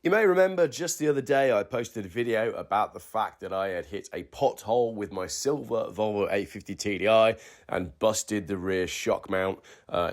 You may remember just the other day I posted a video about the fact that I had hit a pothole with my silver Volvo 850 TDI and busted the rear shock mount.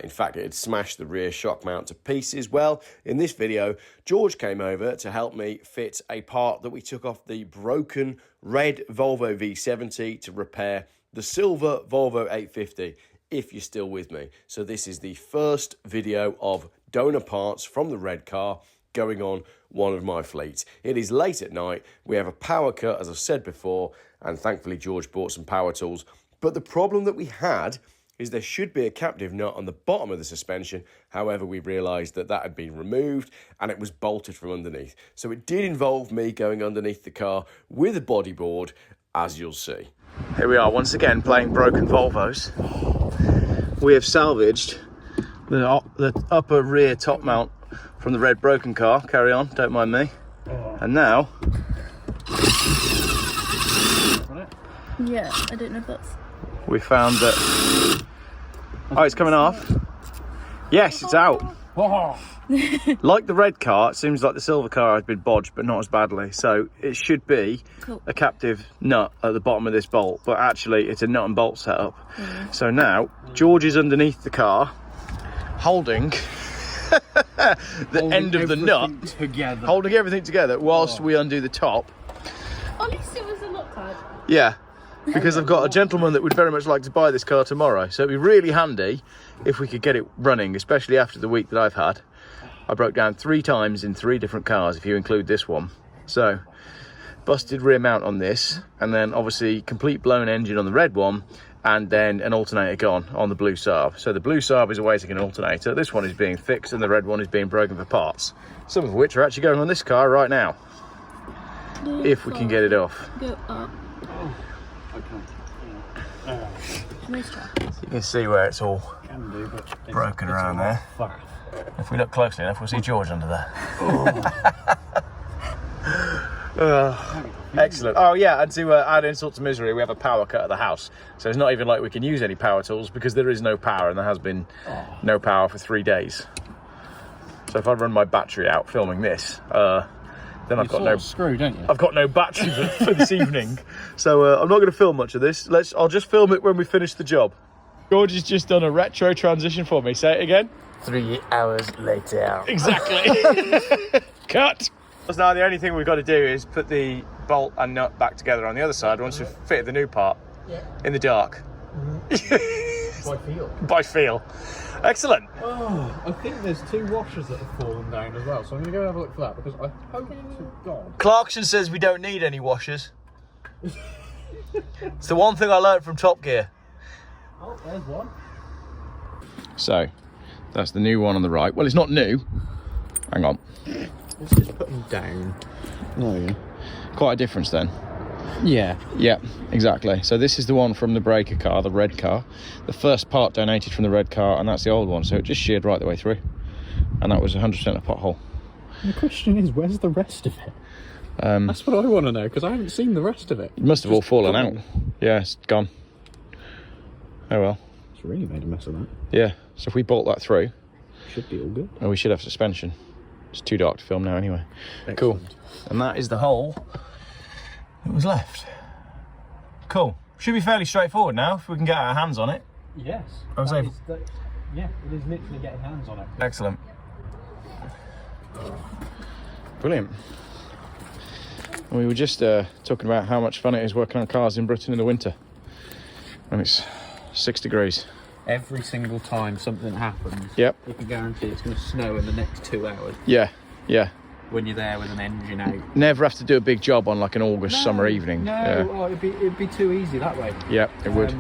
In fact, it had smashed the rear shock mount to pieces. Well, in this video, George came over to help me fit a part that we took off the broken red Volvo V70 to repair the silver Volvo 850, if you're still with me. So this is the first video of donor parts from the red car going on one of my fleets. It is late at night. We have a power cut, as I've said before, and thankfully George bought some power tools. But the problem that we had is there should be a captive nut on the bottom of the suspension. However, we realised that that had been removed and it was bolted from underneath. So it did involve me going underneath the car with a bodyboard, as you'll see. Here we are once again playing broken Volvos. We have salvaged the upper rear top mount from the red broken car. Carry on, don't mind me. And now... Yeah, I don't know if that's... we found that... oh, it's coming off. Yes, it's out. Like the red car, it seems like the silver car has been bodged, but not as badly. So it should be a captive nut at the bottom of this bolt, but actually it's a nut and bolt setup. So now, George is underneath the car, holding... the end of the nut together. Holding everything together whilst we undo the top. At least it was a lot tight. Yeah, because I've got a gentleman that would very much like to buy this car tomorrow, so it'd be really handy if we could get it running, especially after the week that I've had. I broke down 3 times in 3 different cars, if you include this one. So busted rear mount on this, and then obviously complete blown engine on the red one, and then an alternator gone on the blue Saab. So the blue Saab is awaiting an alternator. This one is being fixed and the red one is being broken for parts. Some of which are actually going on this car right now. If we can get it off. Go up. Nice try. You can see where it's all broken around there. If we look closely enough, we'll see George under there. Excellent. Oh yeah, and to add insult to misery, we have a power cut at the house. So it's not even like we can use any power tools because there is no power, and there has been no power for 3 days. So if I run my battery out filming this, then I've got no screw, don't you? I've got no battery for this evening. So I'm not going to film much of this. I'll just film it when we finish the job. George has just done a retro transition for me. Say it again. 3 hours later. Exactly. Cut. So now the only thing we've got to do is put the bolt and nut back together on the other side once we've fitted the new part in the dark. By feel. By feel. Excellent. Oh, I think there's 2 washers that have fallen down as well, so I'm going to go have a look for that because I hope to God. Clarkson says we don't need any washers. It's the one thing I learned from Top Gear. Oh, there's one. So, that's the new one on the right. Well, it's not new. Hang on. Let's just put them down. Oh, yeah. Quite a difference then. Yeah. Yeah, exactly. So this is the one from the breaker car, the red car. The first part donated from the red car, and that's the old one. So it just sheared right the way through. And that was 100% a pothole. The question is, where's the rest of it? That's what I want to know, because I haven't seen the rest of it. It must have all fallen out. Yeah, it's gone. Oh well. It's really made a mess of that. Yeah, so if we bolt that through... should be all good. And we should have suspension. It's too dark to film now anyway. Excellent. Cool. And that is the hole that was left. Cool. Should be fairly straightforward now if we can get our hands on it. Yes. Yeah, it is literally getting hands on it. Excellent. Brilliant. And we were just talking about how much fun it is working on cars in Britain in the winter. And it's 6 degrees. Every single time something happens, yep, you can guarantee it's going to snow in the next 2 hours. Yeah, yeah. When you're there with an engine out. Never have to do a big job on like an August summer evening. No, yeah. Oh, it'd be too easy that way. Yeah, it would.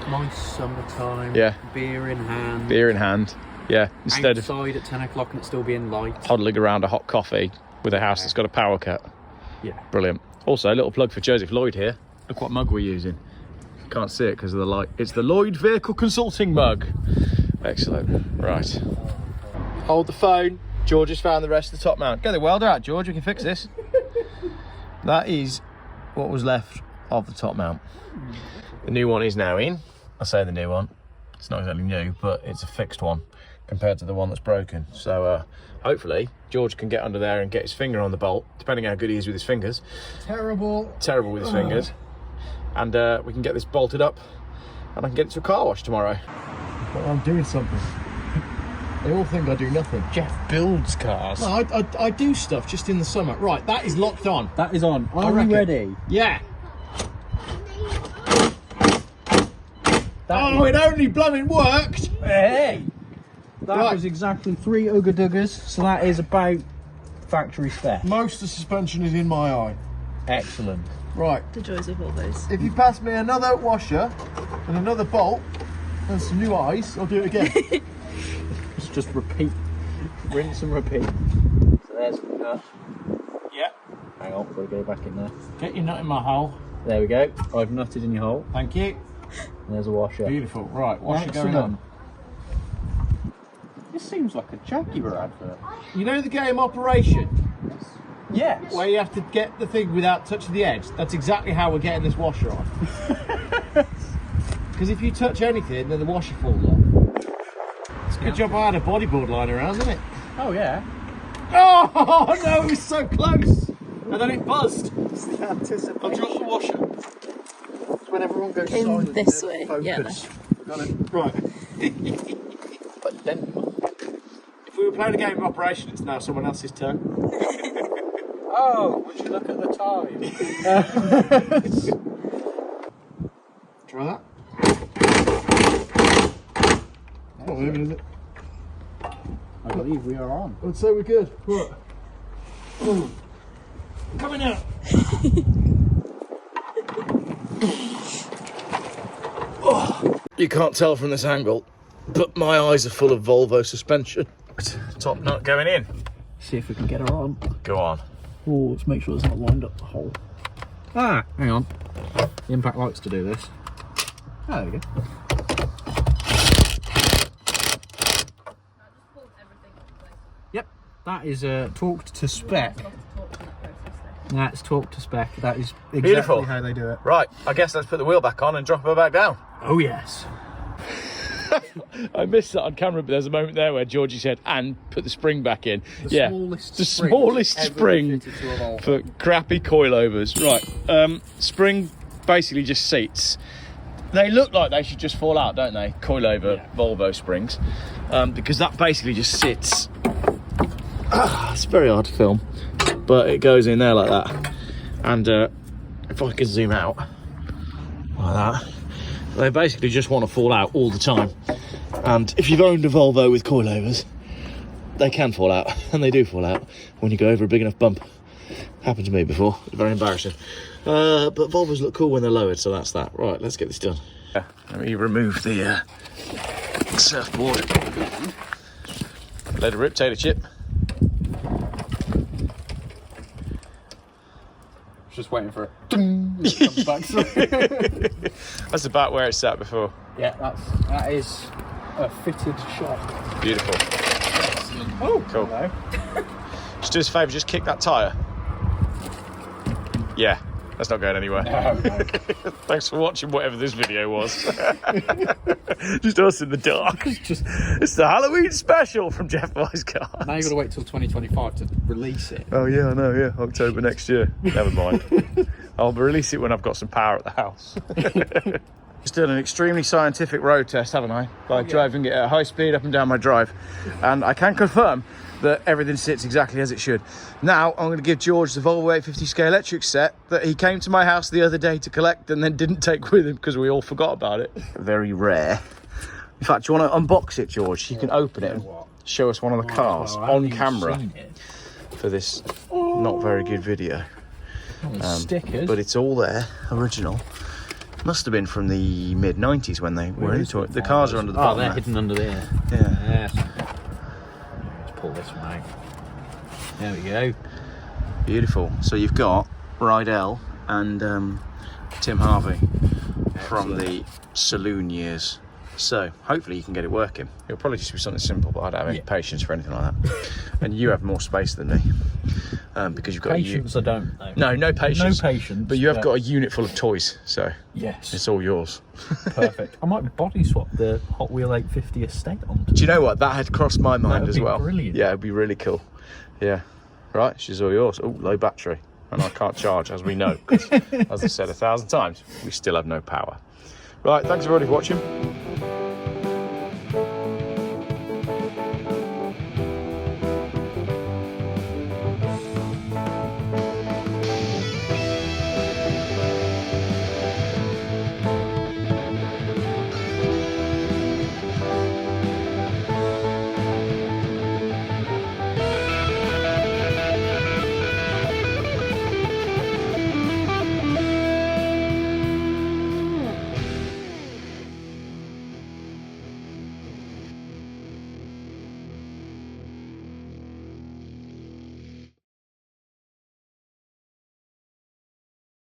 Nice summertime. Yeah. Beer in hand. Beer in hand. Yeah. Instead outside at 10 o'clock and it still being light. Huddling around a hot coffee with a house that's got a power cut. Yeah. Brilliant. Also, a little plug for Joseph Lloyd here. Look what mug we're using. Can't see it because of the light. It's the Lloyd Vehicle Consulting mug. Excellent. Right. Hold the phone. George has found the rest of the top mount. Get the welder out, George. We can fix this. That is what was left of the top mount. The new one is now in. I say the new one. It's not exactly new, but it's a fixed one. compared to the one that's broken. So hopefully George can get under there and get his finger on the bolt, depending how good he is with his fingers. Terrible with his fingers. And we can get this bolted up and I can get it to a car wash tomorrow. But I'm doing something. They all think I do nothing. Jeff builds cars. No, I do stuff just in the summer. Right, that is locked on. That is on. Are we reckon. ready? Yeah. It only blooming worked. Hey! That Right. was exactly 3 Ooga Doogas, so that is about factory spec. Most of the suspension is in my eye. Excellent. Right. The joys of all those. If you pass me another washer and another bolt and some new eyes, I'll do it again. Just repeat. Rinse and repeat. So there's the nut. Yeah. Hang on, before we go back in there. Get your nut in my hole. There we go. I've nutted in your hole. Thank you. And there's a washer. Beautiful. Right, washer going Excellent. on. This seems like a Jaguar advert. You know the game Operation? Yes. Where you have to get the thing without touching the edge? That's exactly how we're getting this washer off. Because if you touch anything, then the washer falls off. It's a good job I had a bodyboard lying around, isn't it? Oh yeah. Oh no, it was so close! And then it buzzed. Anticipation. I'll drop the washer. It's when everyone goes In silent. this they way, focus. Got it. Right. But then. If we were playing a game of Operation, it's now someone else's turn. Oh, would you look at the time? Try that. Not moving, is it? I believe we are on. I'd say we're good. Right. Ooh. Coming out. You can't tell from this angle, but my eyes are full of Volvo suspension. Top nut going in. See if we can get her on. Go on. Oh, let's make sure it's not lined up the hole. Ah, hang on. The impact likes to do this. Ah, there we go. Yep, that is torqued to spec. That's torqued to spec. That is exactly Beautiful. how they do it. Right, I guess let's put the wheel back on and drop her back down. Oh yes. I missed that on camera, but there's a moment there where Georgie said, and put the spring back in. Smallest the spring smallest ever spring fitted to a Volvo. for crappy coilovers. Right, spring basically just seats. They look like they should just fall out, don't they? Coilover Volvo springs. Because that basically just sits. It's very hard to film, but it goes in there like that. And if I can zoom out like that, they basically just want to fall out all the time. And if you've owned a Volvo with coilovers, they can fall out, and they do fall out when you go over a big enough bump. Happened to me before. It's very embarrassing. But Volvos look cool when they're lowered, so that's that. Right, let's get this done. Let me remove the surfboard. Let it rip, tater chip. Just waiting for it. It comes back through. That's about where it's sat before. Yeah, that is a fitted shock. Beautiful. Oh, Cool. hello. Just do us a favour, just kick that tyre. Yeah, that's not going anywhere. No. Thanks for watching whatever this video was. Just us in the dark. It's the Halloween special from Geoff Buys Cars. Now you've got to wait till 2025 to release it. Oh yeah, I know, yeah. October next year. Never mind. I'll release it when I've got some power at the house. Just done an extremely scientific road test, haven't I? By driving it at high speed up and down my drive. And I can confirm that everything sits exactly as it should. Now, I'm going to give George the Volvo 850 scale electric set that he came to my house the other day to collect and then didn't take with him because we all forgot about it. Very rare. In fact, do you want to unbox it, George? You can open it and show us one of the cars on camera for this not very good video. Stickers. But it's all there, original. Must have been from the mid-90s when they were into it. The cars are under the bottom. they're there. hidden under there. Yeah. Yes. Let's pull this one out. There we go. Beautiful. So you've got Rydell and Tim Harvey from the saloon years. So hopefully you can get it working. It'll probably just be something simple, but I don't have any patience for anything like that. And you have more space than me because you've got patience. I don't. No. No patience. No patience. But you have got a unit full of toys, so yes, it's all yours. Perfect. I might body swap the Hot Wheel 850 estate onto. Do you know what? That had crossed my mind as well. Brilliant. Yeah, it'd be really cool. Yeah. Right, she's all yours. Oh, low battery. And I can't charge, as we know, because, as I've said 1,000 times, we still have no power. Right, thanks everybody for watching.